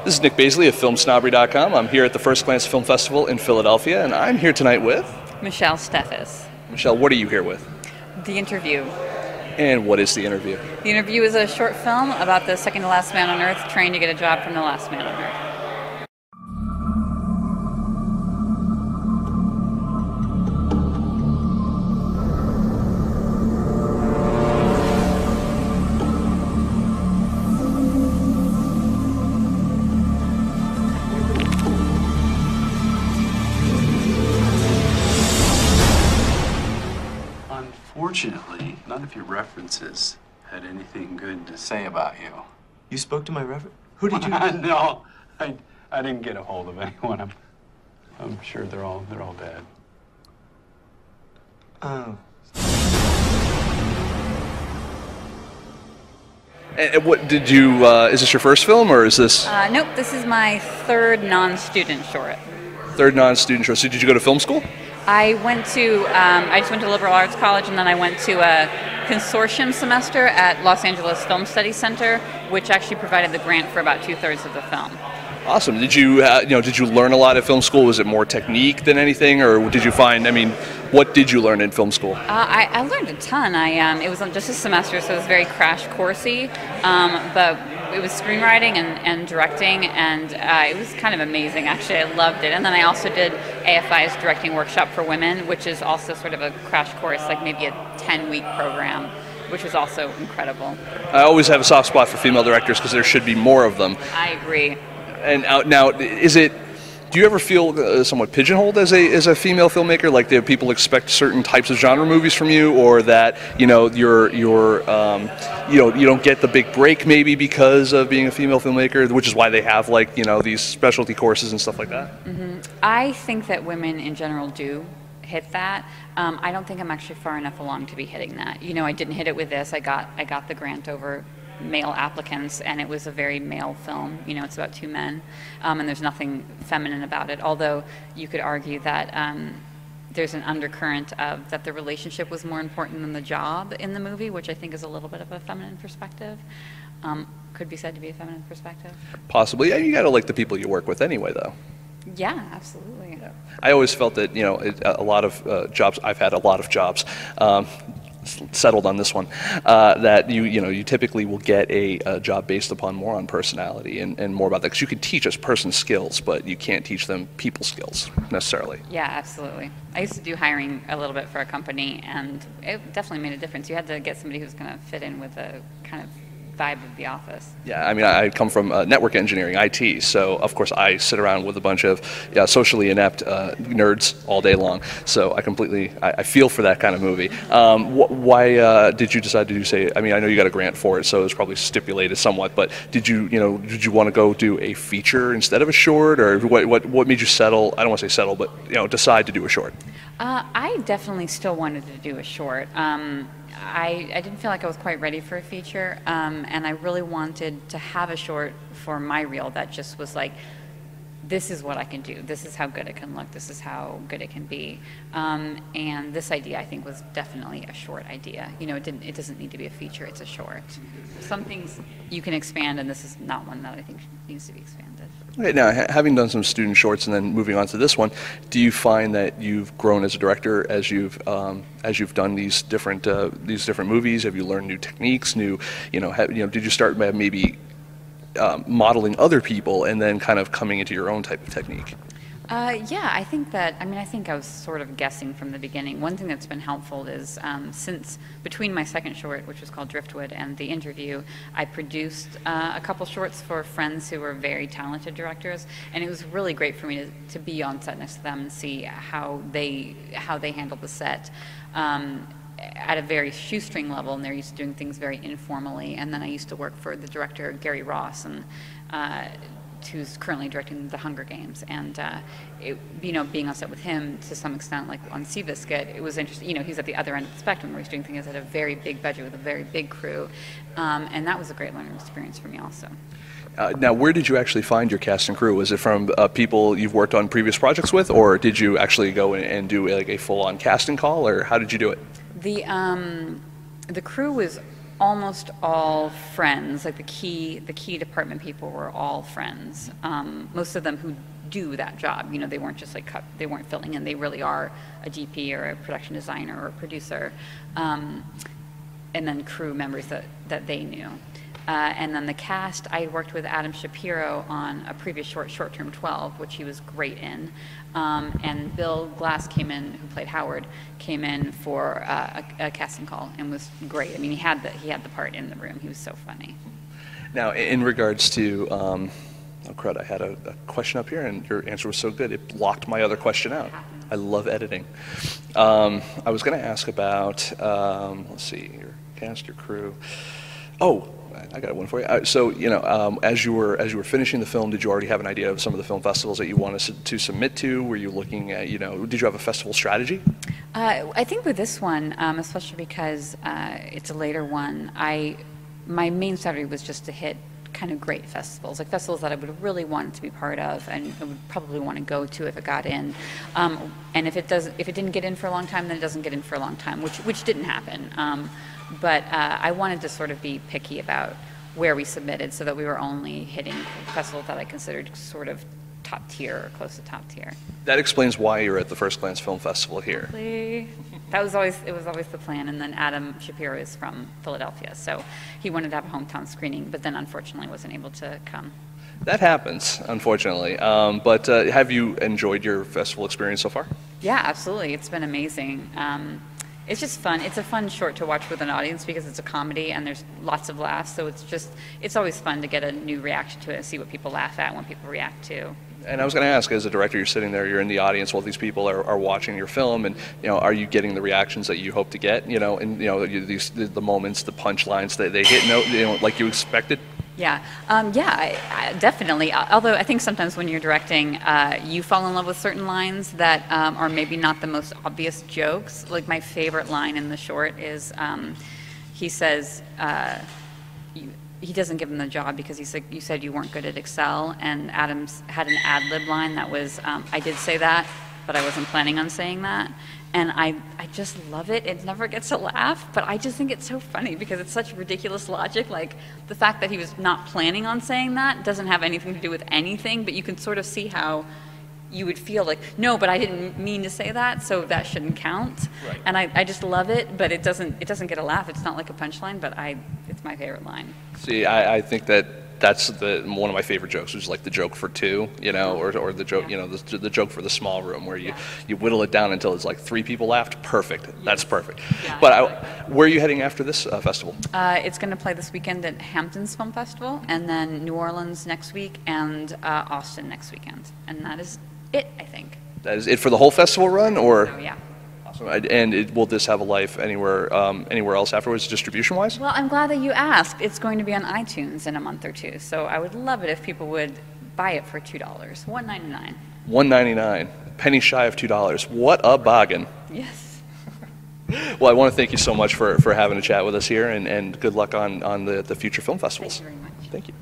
This is Nick Baisley of FilmSnobbery.com. I'm here at the First Glance Film Festival in Philadelphia, and I'm here tonight with... Michelle Steffes. Michelle, what are you here with? The Interview. And what is The Interview? The Interview is a short film about the second to last man on Earth trying to get a job from the last man on Earth. Unfortunately, none of your references had anything good to say about you. You spoke to my reference? Who did you? No, I didn't get a hold of anyone. I'm sure they're all bad. Oh. And what did you? Is this your first film, or is this Nope, this is my third non-student short. third non-student short? So did you go to film school? I just went to liberal arts college, and then I went to a consortium semester at Los Angeles Film Studies Center, which actually provided the grant for about 2/3 of the film. Awesome. Did you, did you learn a lot at film school? Was it more technique than anything, or did you find? I mean, what did you learn in film school? I learned a ton. It was just a semester, so it was very crash coursey, but it was screenwriting and directing, and it was kind of amazing. Actually, I loved it. And then I also did AFI's directing workshop for women, which is also sort of a crash course, like maybe a 10-week program, which was also incredible. I always have a soft spot for female directors because there should be more of them. I agree. And now, do you ever feel somewhat pigeonholed as a female filmmaker? Like, do people expect certain types of genre movies from you, or that you don't get the big break maybe because of being a female filmmaker, which is why they have these specialty courses and stuff like that? Mm-hmm. I think that women in general do hit that. I don't think I'm actually far enough along to be hitting that. I didn't hit it with this. I got the grant over male applicants, and it was a very male film. It's about two men, and there's nothing feminine about it, although you could argue that there's an undercurrent of that the relationship was more important than the job in the movie, which I think is a little bit of a feminine perspective. Could be said to be a feminine perspective. Possibly. Yeah, you gotta like the people you work with anyway, though. Yeah, absolutely. Yeah. I always felt that a lot of jobs. I've had a lot of jobs. Settled on this one, that you typically will get a job based upon more on personality and more about that, because you can teach a person skills, but you can't teach them people skills necessarily. Yeah, absolutely. I used to do hiring a little bit for a company, and it definitely made a difference. You had to get somebody who's going to fit in with the kind of vibe of the office. Yeah, I mean, I come from network engineering, IT, so of course I sit around with a bunch of socially inept nerds all day long. So I feel for that kind of movie. Why did you decide to do, I mean, I know you got a grant for it, so it was probably stipulated somewhat, but did you want to go do a feature instead of a short, or what made you settle? I don't want to say settle, but decide to do a short? I definitely still wanted to do a short. I didn't feel like I was quite ready for a feature, and I really wanted to have a short for my reel that just was like, this is what I can do, this is how good it can look, this is how good it can be. And this idea, I think, was definitely a short idea. It doesn't need to be a feature, it's a short. Some things you can expand, and this is not one that I think needs to be expanded. Okay, now, having done some student shorts and then moving on to this one, do you find that you've grown as a director as you've done these different movies? Have you learned new techniques? Did you start by maybe modeling other people and then kind of coming into your own type of technique? Yeah, I think I was sort of guessing from the beginning. One thing that's been helpful is since between my second short, which was called Driftwood, and The Interview, I produced a couple shorts for friends who were very talented directors, and it was really great for me to be on set next to them and see how they handled the set. At a very shoestring level, and they're used to doing things very informally. And then I used to work for the director Gary Ross, and who's currently directing The Hunger Games. And being on set with him to some extent, like on Seabiscuit, it was interesting. He's at the other end of the spectrum, where he's doing things at a very big budget with a very big crew, and that was a great learning experience for me also. Now, where did you actually find your cast and crew? Was it from people you've worked on previous projects with, or did you actually go and do like a full-on casting call, or how did you do it? The crew was almost all friends. Like the key department people were all friends. Most of them who do that job. You know, they weren't just like they weren't filling in. They really are a DP or a production designer or a producer, and then crew members that they knew. And then the cast, I worked with Adam Shapiro on a previous Short-Term 12, which he was great in. And Bill Glass came in, who played Howard, came in for a casting call and was great. I mean, he had the part in the room. He was so funny. Now, in regards to, oh crud, I had a question up here, and your answer was so good, it blocked my other question out. I love editing. I was going to ask about, let's see, your cast, your crew. Oh, I got one for you. So, you know, as you were finishing the film, did you already have an idea of some of the film festivals that you wanted to submit to? Were you looking at, you know, did you have a festival strategy? I think with this one, especially because it's a later one, my main strategy was just to hit kind of great festivals, like festivals that I would really want to be part of and I would probably want to go to if it got in. And if it didn't get in for a long time, then it doesn't get in for a long time, which didn't happen. But I wanted to sort of be picky about where we submitted so that we were only hitting festivals that I considered sort of top tier or close to top tier. That explains why you're at the FirstGlance Film Festival here. It was always the plan. And then Adam Shapiro is from Philadelphia, so he wanted to have a hometown screening, but then unfortunately wasn't able to come. That happens, unfortunately. But have you enjoyed your festival experience so far? Yeah, absolutely. It's been amazing. It's just fun. It's a fun short to watch with an audience because it's a comedy and there's lots of laughs. So it's always fun to get a new reaction to it and see what people laugh at, what people react to. And I was going to ask, as a director, you're sitting there, you're in the audience while these people are watching your film, and you know, are you getting the reactions that you hope to get? You know, and you know, the moments, the punchlines that they hit, you know, like you expected. Yeah, I definitely. Although I think sometimes when you're directing, you fall in love with certain lines that are maybe not the most obvious jokes. Like my favorite line in the short is, he says, he doesn't give him the job because he said, you said you weren't good at Excel, and Adams had an ad-lib line that was, I did say that, but I wasn't planning on saying that. And I just love it. It never gets a laugh, but I just think it's so funny because it's such ridiculous logic. Like the fact that he was not planning on saying that doesn't have anything to do with anything, but you can sort of see how you would feel like, no, but I didn't mean to say that, so that shouldn't count. Right. And I just love it, but it doesn't get a laugh. It's not like a punchline, but it's my favorite line. See, I think that's one of my favorite jokes, which is like the joke for two, you know, or the joke, you know, the joke for the small room where you whittle it down until it's like 3 people laughed. Perfect. Yes. That's perfect. Yeah, but where are you heading after this festival? It's going to play this weekend at Hamptons Film Festival, and then New Orleans next week, and Austin next weekend. And that is it, I think. That is it for the whole festival run, or? Oh, yeah. Awesome. And will this have a life anywhere else afterwards, distribution-wise? Well, I'm glad that you asked. It's going to be on iTunes in a month or two, so I would love it if people would buy it for $2, $1.99. $1.99, penny shy of $2. What a bargain! Yes. Well, I want to thank you so much for having a chat with us here, and good luck on the future film festivals. Thank you very much. Thank you.